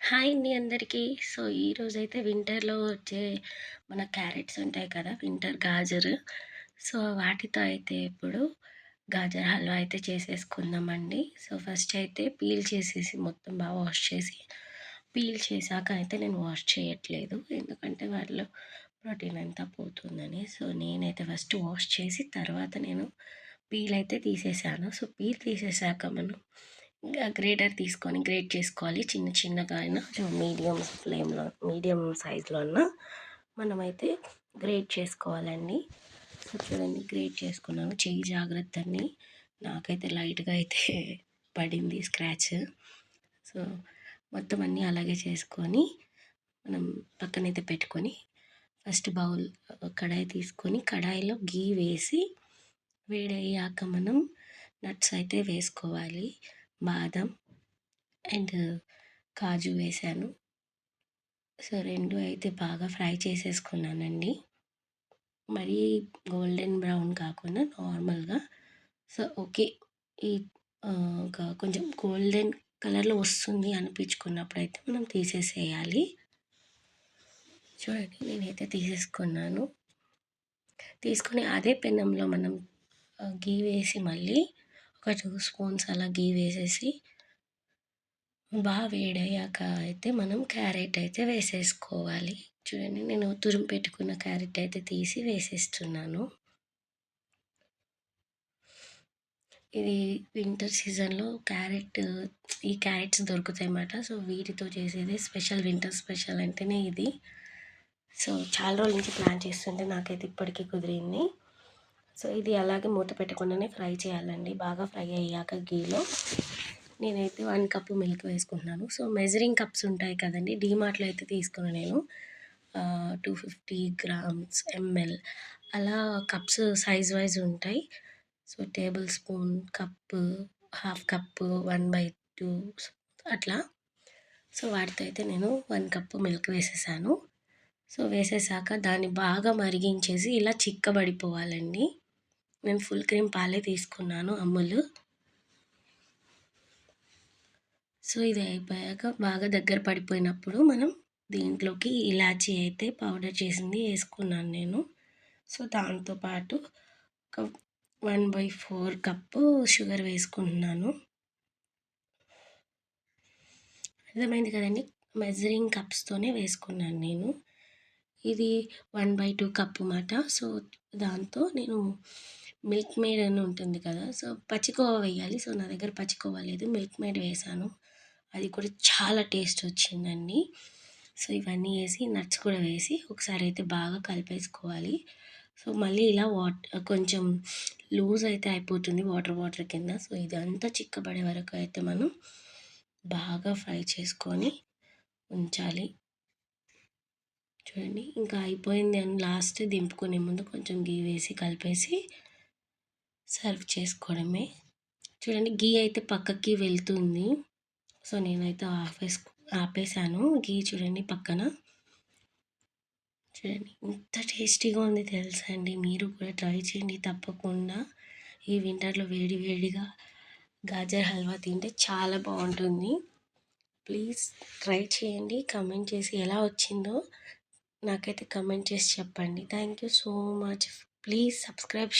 Hi అండి అందరికీ. So, ఈరోజైతే వింటర్‌లో వచ్చే మన క్యారెట్స్ ఉంటాయి కదా! వింటర్ గాజర్. సో, వాటితో అయితే ఇప్పుడు గాజర్ హల్వా అయితే చేసేసుకుందామండి. సో, ఫస్ట్ అయితే పీల్ చేసేసి మొత్తం బాగా వాష్ చేసి, పీల్ చేశాక అయితే నేను వాష్ చేయట్లేదు. ఎందుకంటే వాటిలో ప్రోటీన్ అంతా పోతుందని. సో, నేనైతే ఫస్ట్ వాష్ చేసి తర్వాత నేను పీల్ అయితే తీసేసాను. సో, పీల్ తీసేసాక మనం ఇంకా గ్రేటర్ తీసుకొని గ్రేట్ చేసుకోవాలి. చిన్న చిన్నగా అయినా మీడియం ఫ్లేమ్‌లో మీడియం సైజులో అన్నా మనమైతే గ్రేట్ చేసుకోవాలండి. సో, చూడండి గ్రేట్ చేసుకున్నాను. చెయ్యి జాగ్రత్త అండి. నాకైతే లైట్‌గా అయితే పడింది స్క్రాచ్. సో, మొత్తం అన్నీ అలాగే చేసుకొని మనం పక్కనైతే పెట్టుకొని ఫస్ట్ కడాయి తీసుకొని కడాయిలో గీ వేసి వేడయ్యాక మనం నట్స్ అయితే వేసుకోవాలి. బాదం అండ్ కాజు వేశాను. సో, 2 అయితే బాగా ఫ్రై చేసేసుకున్నానండి. మరీ గోల్డెన్ బ్రౌన్ కాకుండా నార్మల్‌గా. So, okay. ఈ ఒక కొంచెం గోల్డెన్ కలర్‌లో వస్తుంది అనిపించుకున్నప్పుడైతే మనం తీసేసేయాలి. చూడండి నేనైతే తీసేసుకున్నాను. తీసుకొని అదే పెనంలో మనం గీ వేసి మళ్ళీ ఒక 2 స్పూన్స్ అలా గీ వేసేసి వేడయ్యాక అయితే మనం క్యారెట్ అయితే వేసేసుకోవాలి. చూడండి నేను తురిమి పెట్టుకున్న క్యారెట్ అయితే తీసి వేసేస్తున్నాను. ఇది వింటర్ సీజన్‌లో ఈ క్యారెట్స్ దొరుకుతాయన్నమాట. సో, వీటితో చేసేది స్పెషల్ వింటర్ స్పెషల్ అంటేనే ఇది. సో, చాలా రోజుల నుంచి ప్లాన్ చేస్తుంటే నాకైతే ఇప్పటికి కుదిరింది. సో, ఇది అలాగే మూత పెట్టకుండానే ఫ్రై చేయాలండి. బాగా ఫ్రై అయ్యాక గీలో నేనైతే 1 కప్ మిల్క్ వేసుకుంటున్నాను. సో, మెజరింగ్ కప్స్ ఉంటాయి కదండీ! డీమార్ట్‌లో అయితే తీసుకున్నా నేను. 250 గ్రామ్స్, ఎంఎల్ అలా కప్స్ సైజ్ వైస్ ఉంటాయి. So, table spoon, cup, half cup, 1/2 అట్లా. సో, వాటితో అయితే నేను 1 కప్పు మిల్క్ వేసేసాను. సో, వేసేసాక దాన్ని బాగా మరిగించేసి ఇలా చిక్కబడిపోవాలండి. నేను ఫుల్ క్రీమ్ పాలే తీసుకున్నాను అమూల్. సో, ఇది అయిపోయాక బాగా దగ్గర పడిపోయినప్పుడు మనం దీంట్లోకి ఇలాచీ అయితే పౌడర్ చేసింది వేసుకున్నాను నేను. సో, దాంతో పాటు ఒక 1/4 కప్పు షుగర్ వేసుకుంటున్నాను. అర్థమైంది కదండీ! మెజరింగ్ కప్స్‌తోనే వేసుకున్నాను నేను. ఇది 1/2 కప్పు మాట. సో, దాంతో నేను మిల్క్ మేడ్ అని ఉంటుంది కదా! సో, పచ్చికోవ వేయాలి. సో, నా దగ్గర పచ్చికోవ లేదు. మిల్క్ మేడ్ వేశాను. అది కూడా చాలా టేస్ట్ వచ్చిందండి. సో, ఇవన్నీ వేసి నట్స్ కూడా వేసి ఒకసారి అయితే బాగా కలిపేసుకోవాలి. సో, మళ్ళీ ఇలా కొంచెం లూజ్ అయితే అయిపోతుంది వాటర్ వాటర్ కింద. సో, ఇదంతా చిక్కబడే వరకు అయితే మనం బాగా ఫ్రై చేసుకొని ఉంచాలి. చూడండి ఇంకా అయిపోయింది అని లాస్ట్ దింపుకునే ముందు కొంచెం గీ వేసి కలిపేసి సర్వ్ చేసుకోవడమే. చూడండి గీ అయితే పక్కకి వెళ్తుంది. సో, నేనైతే ఆపేసాను. గీ చూడండి పక్కన. చూడండి ఎంత టేస్టీగా ఉంది తెలుసా అండి. మీరు కూడా ట్రై చేయండి తప్పకుండా. ఈ వింటర్‌లో వేడి వేడిగా గాజర్ హల్వా తింటే చాలా బావుంటుంది. ప్లీజ్ ట్రై చేయండి. కామెంట్ చేసి ఎలా వచ్చిందో నాకైతే కామెంట్ చేసి చెప్పండి. Thank you so much. Please subscribe